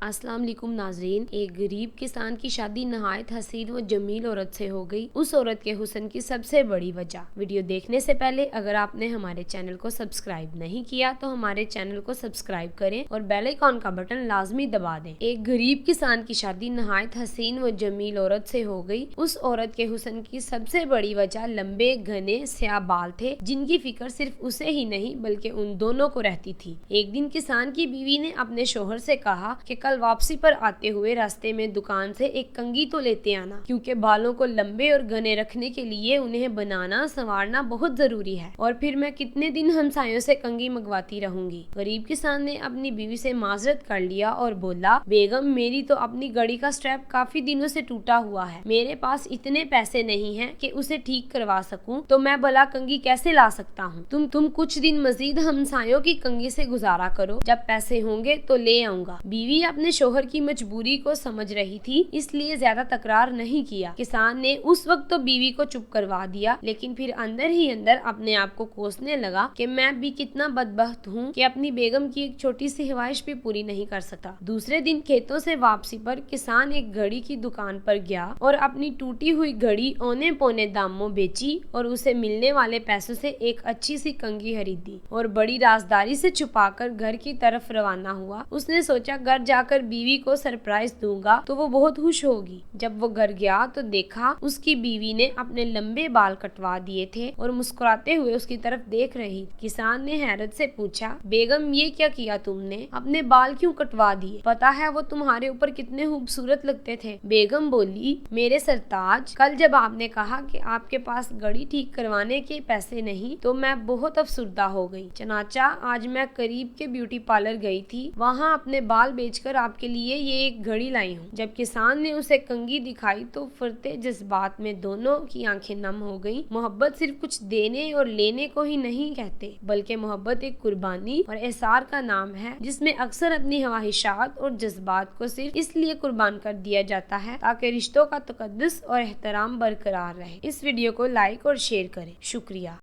अस्सलाम वालेकुम नाजरीन। एक गरीब किसान की शादी नहायत हसीन व जमील औरत से हो गई। उस औरत के हुस्न की सबसे बड़ी वजह। वीडियो देखने से पहले अगर आपने हमारे चैनल को सब्सक्राइब नहीं किया तो हमारे चैनल को सब्सक्राइब करें और बेल आइकॉन का बटन लाजमी दबा दें। एक गरीब किसान की शादी नहायत हसीन व जमील औरत से हो गई। उस औरत के हुस्न की सबसे बड़ी वजह लंबे घने स्याह बाल थे, जिनकी फिक्र सिर्फ उसे ही नहीं बल्कि उन दोनों को रहती थी। एक दिन किसान की बीवी ने अपने शोहर से कहा कि कल वापसी पर आते हुए रास्ते में दुकान से एक कंघी तो लेते आना, क्योंकि बालों को लंबे और घने रखने के लिए उन्हें बनाना संवारना बहुत जरूरी है, और फिर मैं कितने दिन हमसायों से कंघी मंगवाती रहूंगी। गरीब किसान ने अपनी बीवी से माजरत कर लिया और बोला, बेगम मेरी तो अपनी घड़ी का स्ट्रैप काफी दिनों से टूटा हुआ है, मेरे पास इतने पैसे नहीं हैं कि उसे ठीक करवा सकूं, तो मैं भला कंघी कैसे ला सकता हूं। तुम कुछ दिन मजीद हमसायों की कंघी से गुजारा करो, जब पैसे होंगे तो ले आऊंगा। बीवी अपने शोहर की मजबूरी को समझ रही थी, इसलिए ज्यादा तकरार नहीं किया। किसान ने उस वक्त तो बीवी को चुप करवा दिया, लेकिन फिर अंदर ही अंदर अपने आप को कोसने लगा कि मैं भी कितना बदबख्त हूँ कि अपनी बेगम की एक छोटी सी ख्वाहिश भी पूरी नहीं कर सकता। दूसरे दिन खेतों से वापसी पर किसान एक घड़ी की दुकान पर गया और अपनी टूटी हुई घड़ी औने पौने दामों बेची और उसे मिलने वाले पैसों से एक अच्छी सी कंघी खरीदी और बड़ी राजदारी से छुपाकर घर की तरफ रवाना हुआ। उसने सोचा घर जाकर बीवी को सरप्राइज दूंगा तो वो बहुत खुश होगी। जब वो घर गया तो देखा उसकी बीवी ने अपने लंबे बाल कटवा दिए थे और मुस्कुराते हुए उसकी तरफ देख रही। किसान ने हैरत से पूछा, बेगम ये क्या किया तुमने, अपने बाल क्यों कटवा दिए? पता है वो तुम्हारे ऊपर कितने खूबसूरत लगते थे। बेगम बोली, मेरे सरताज, कल जब आपने कहा कि आपके पास घड़ी ठीक करवाने के पैसे नहीं तो मैं बहुत अफसुर्दा हो गई। चनाचा आज मैं करीब के ब्यूटी पार्लर गई थी, वहाँ अपने बाल बेचकर आपके लिए ये एक घड़ी लाई हूँ। जब किसान ने उसे कंघी दिखाई तो फरते जज्बात में दोनों की आंखें नम हो गईं। मोहब्बत सिर्फ कुछ देने और लेने को ही नहीं कहते, बल्कि मोहब्बत एक कुर्बानी और एहसार का नाम है, जिसमें अक्सर अपनी ख्वाहिशात और जज्बात को सिर्फ इसलिए कुर्बान कर दिया जाता है ताकि रिश्तों का तकद्दुस और एहतराम बरकरार रहे। इस वीडियो को लाइक और शेयर करें। शुक्रिया।